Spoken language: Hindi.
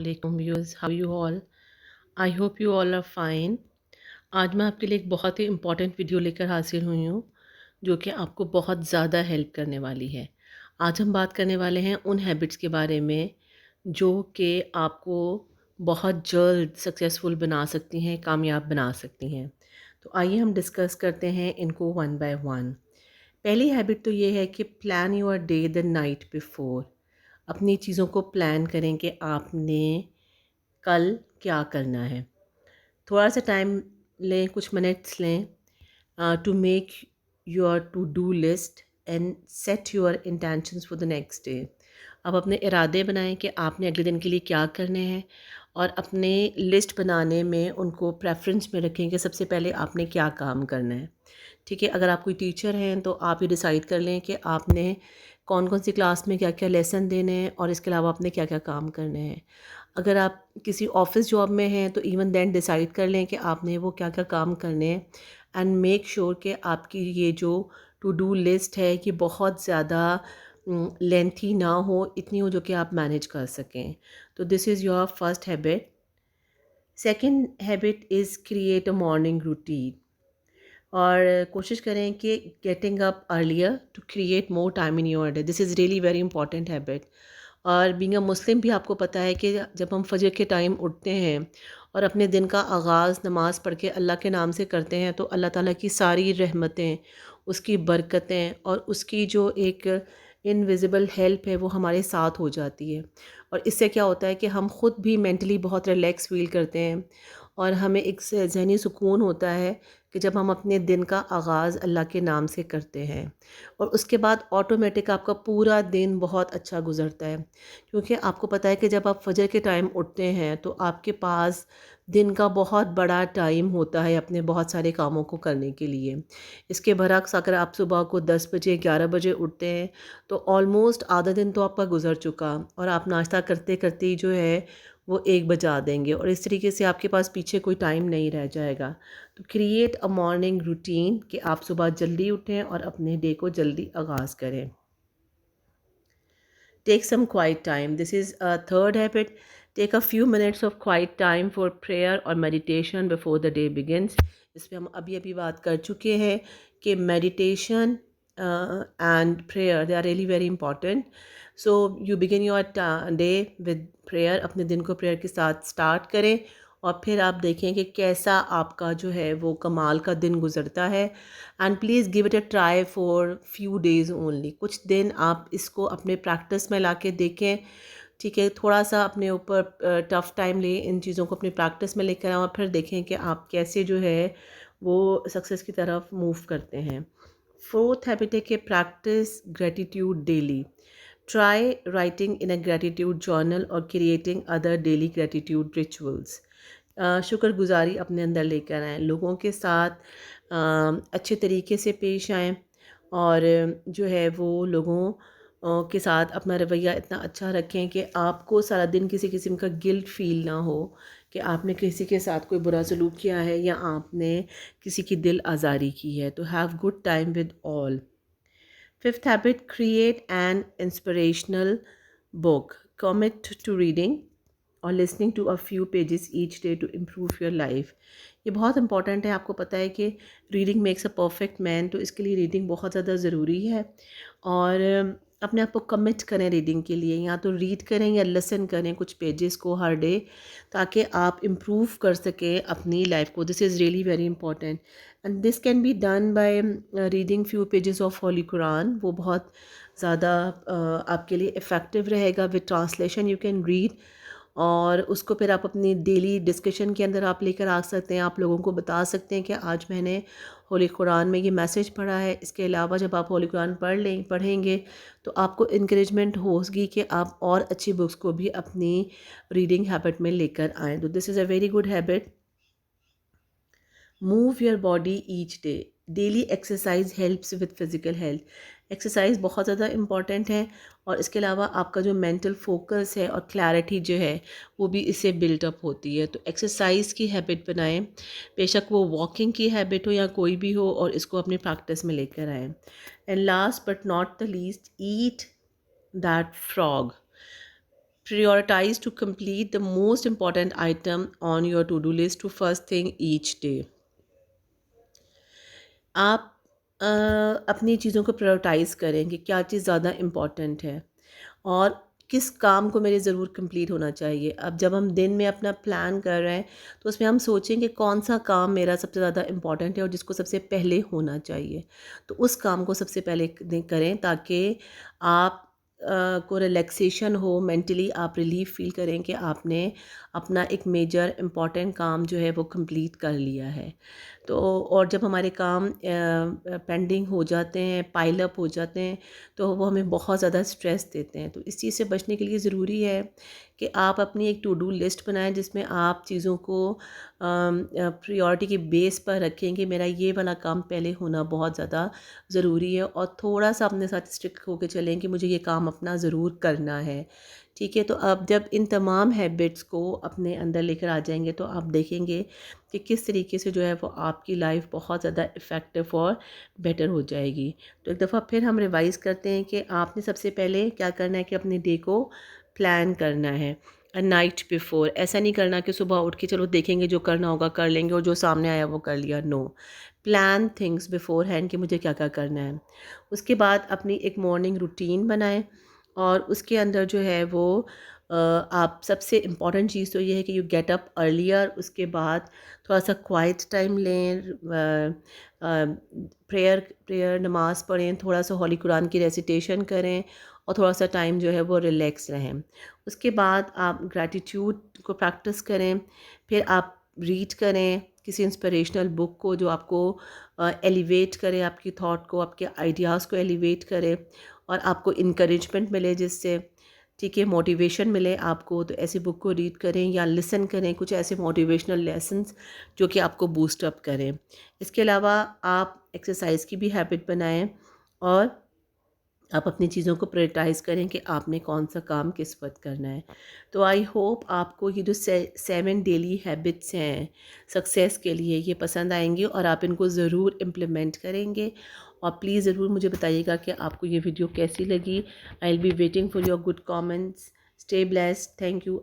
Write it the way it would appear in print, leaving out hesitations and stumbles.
Alaikum viewers, how you all? I hope you all are fine. आज मैं आपके लिए एक बहुत ही इम्पॉर्टेंट वीडियो लेकर हाजिर हुई हूँ जो कि आपको बहुत ज़्यादा हेल्प करने वाली है। आज हम बात करने वाले हैं उन हैबिट्स के बारे में जो कि आपको बहुत जल्द सक्सेसफुल बना सकती हैं, कामयाब बना सकती हैं। तो आइए हम डिस्कस करते हैं इनको वन बाय वन। पहली हैबिट तो ये है कि plan your day the night before. अपनी चीज़ों को प्लान करें कि आपने कल क्या करना है। थोड़ा सा टाइम लें, कुछ मिनट्स लें to make your to do list and set your intentions for the next day. अब अपने इरादे बनाएं कि आपने अगले दिन के लिए क्या करने हैं, और अपने लिस्ट बनाने में उनको प्रेफरेंस में रखें कि सबसे पहले आपने क्या काम करना है। ठीक है, अगर आप कोई टीचर हैं तो आप ये डिसाइड कर लें कि आपने कौन कौन सी क्लास में क्या क्या लेसन देने हैं और इसके अलावा आपने क्या क्या काम करने हैं। अगर आप किसी ऑफिस जॉब में हैं तो इवन देन डिसाइड कर लें कि आपने वो क्या क्या काम करने हैं, एंड मेक श्योर कि आपकी ये जो टू डू लिस्ट है कि बहुत ज़्यादा लेंथी ना हो, इतनी हो जो कि आप मैनेज कर सकें। तो this is your first habit. Second habit is create a morning routine. और कोशिश करें कि getting up earlier to create more time in your day. This is really very important habit. और बीइंग अ मुस्लिम भी आपको पता है कि जब हम फजर के टाइम उठते हैं और अपने दिन का आगाज़ नमाज पढ़ के अल्लाह के नाम से करते हैं तो अल्लाह ताला की सारी रहमतें, उसकी बरकतें और उसकी जो एक इनविजिबल हेल्प है वो हमारे साथ हो जाती है। और इससे क्या होता है कि हम ख़ुद भी मेंटली बहुत रिलैक्स फ़ील करते हैं और हमें एक ज़हनी सुकून होता है कि जब हम अपने दिन का आगाज़ अल्लाह के नाम से करते हैं, और उसके बाद ऑटोमेटिक आपका पूरा दिन बहुत अच्छा गुजरता है। क्योंकि आपको पता है कि जब आप फजर के टाइम उठते हैं तो आपके पास दिन का बहुत बड़ा टाइम होता है अपने बहुत सारे कामों को करने के लिए। इसके बरक्स अगर आप सुबह को 10 बजे 11 बजे उठते हैं तो ऑलमोस्ट आधा दिन तो आपका गुजर चुका, और आप नाश्ता करते करते ही जो है वो 1 बजा देंगे, और इस तरीके से आपके पास पीछे कोई टाइम नहीं रह जाएगा। तो क्रिएट अ मॉर्निंग रूटीन कि आप सुबह जल्दी उठें और अपने डे को जल्दी आगाज़ करें। Take some quiet time. This is a third habit. Take a few minutes of quiet time for prayer or meditation before the day begins. इस पे हम अभी अभी बात कर चुके हैं कि meditation and prayer, they are really very important. So you begin your day with prayer. अपने दिन को prayer के साथ start करें और फिर आप देखें कि कैसा आपका जो है वो कमाल का दिन गुजरता है। And please give it a try for few days only. कुछ दिन आप इसको अपने प्रैक्टिस में ला के देखें। ठीक है, थोड़ा सा अपने ऊपर टफ़ टाइम लें, इन चीज़ों को अपनी प्रैक्टिस में लेकर आएँ और फिर देखें कि आप कैसे जो है वो सक्सेस की तरफ मूव करते हैं। फोर्थ हैबिट है कि practice gratitude daily. Try writing in a gratitude journal और creating other daily gratitude rituals. शुक्रगुज़ारी अपने अंदर लेकर आएँ, लोगों के साथ अच्छे तरीके से पेश आएँ, और जो है वो लोगों के साथ अपना रवैया इतना अच्छा रखें कि आपको सारा दिन किसी किस्म का गिल्ट फ़ील ना हो कि आपने किसी के साथ कोई बुरा सलूक किया है या आपने किसी की दिल आज़ारी की है। तो have good time with all. Fifth habit, create an inspirational book. Commit to reading और listening to a few pages each day to improve your life. ये बहुत इंपॉर्टेंट है। आपको पता है कि reading makes a perfect man, तो इसके लिए रीडिंग बहुत ज़्यादा ज़रूरी है। और अपने आप को कमिट करें रीडिंग के लिए, या तो रीड करें या लिसन करें कुछ पेजेस को हर डे, ताकि आप इम्प्रूव कर सकें अपनी लाइफ को। This is really very important and this can be done by reading few pages of Holi Quran. वो बहुत ज़्यादा आपके लिए इफ़ेक्टिव रहेगा। With translation you can read, और उसको फिर आप अपनी डेली डिस्कशन के अंदर आप लेकर आ सकते हैं। आप लोगों को बता सकते हैं कि आज मैंने होली कुरान में ये मैसेज पढ़ा है। इसके अलावा जब आप होली कुरान पढ़ेंगे तो आपको इनक्रेजमेंट होगी कि आप और अच्छी बुक्स को भी अपनी रीडिंग हैबिट में लेकर आएँ। तो this is a very good habit. Move your body each day. Daily exercise helps with physical health. Exercise बहुत ज़्यादा इम्पॉर्टेंट है, और इसके अलावा आपका जो मेंटल फोकस है और क्लैरिटी जो है वो भी इससे बिल्टअप होती है। तो एक्सरसाइज की हैबिट बनाएं, बेशक वो वॉकिंग की हैबिट हो या कोई भी हो, और इसको अपनी प्रैक्टिस में लेकर आएँ। And last but not the least, eat that frog. Prioritize to complete the most important item on your to-do list to first thing each day. आप अपनी चीज़ों को प्रायोरिटाइज़ करें कि क्या चीज़ ज़्यादा इम्पॉर्टेंट है और किस काम को मेरे ज़रूर कंप्लीट होना चाहिए। अब जब हम दिन में अपना प्लान कर रहे हैं तो उसमें हम सोचेंगे कौन सा काम मेरा सबसे ज़्यादा इम्पॉर्टेंट है और जिसको सबसे पहले होना चाहिए। तो उस काम को सबसे पहले करें ताकि आप को रिलैक्सेशन हो, मेंटली आप रिलीफ फ़ील करें कि आपने अपना एक मेजर इम्पॉर्टेंट काम जो है वो कंप्लीट कर लिया है। तो और जब हमारे काम पेंडिंग हो जाते हैं, पाइल अप हो जाते हैं, तो वो हमें बहुत ज़्यादा स्ट्रेस देते हैं। तो इस चीज़ से बचने के लिए ज़रूरी है कि आप अपनी एक टू डू लिस्ट बनाएं जिसमें आप चीज़ों को प्रायोरिटी के बेस पर रखें कि मेरा ये वाला काम पहले होना बहुत ज़्यादा ज़रूरी है और थोड़ा सा अपने साथ स्ट्रिक्ट होकर चलें कि मुझे ये काम अपना ज़रूर करना है। ठीक है, तो अब जब इन तमाम हैबिट्स को अपने अंदर लेकर आ जाएंगे तो आप देखेंगे कि किस तरीके से जो है वो आपकी लाइफ बहुत ज़्यादा इफ़ेक्टिव और बेटर हो जाएगी। तो एक दफ़ा फिर हम रिवाइज़ करते हैं कि आपने सबसे पहले क्या करना है कि अपने डे को प्लान करना है अ नाइट बिफ़ोर। ऐसा नहीं करना कि सुबह उठ के चलो देखेंगे जो करना होगा कर लेंगे और जो सामने आया वो कर लिया, no. Plan things beforehand कि मुझे क्या-क्या करना है। उसके बाद अपनी एक मॉर्निंग रूटीन बनाएँ और उसके अंदर जो है वो आप सबसे इम्पॉर्टेंट चीज़ तो ये है कि यू गेट अप अर्लियर। उसके बाद थोड़ा सा क्वाइट टाइम लें, प्रेयर प्रेयर नमाज़ पढ़ें, थोड़ा सा होली कुरान की रेसिटेशन करें और थोड़ा सा टाइम जो है वो रिलैक्स रहें। उसके बाद आप ग्रैटिट्यूड को प्रैक्टिस करें, फिर आप रीड करें किसी इंस्पिरेशनल बुक को जो आपको एलिवेट करे, आपकी थॉट को, आपके आइडियाज़ को एलिवेट करे और आपको इनकरेजमेंट मिले जिससे, ठीक है, मोटिवेशन मिले आपको। तो ऐसी बुक को रीड करें या लिसन करें कुछ ऐसे मोटिवेशनल लेसन्स जो कि आपको बूस्ट अप करें। इसके अलावा आप एक्सरसाइज की भी हैबिट बनाएं और आप अपनी चीज़ों को प्रायोरिटाइज़ करें कि आपने कौन सा काम किस वक्त करना है। तो आई होप आपको ये जो 7 डेली हैबिट्स हैं सक्सेस के लिए ये पसंद आएंगी और आप इनको ज़रूर इम्प्लीमेंट करेंगे। और प्लीज़ ज़रूर मुझे बताइएगा कि आपको ये वीडियो कैसी लगी। I will be waiting for your good comments. Stay blessed. Thank you.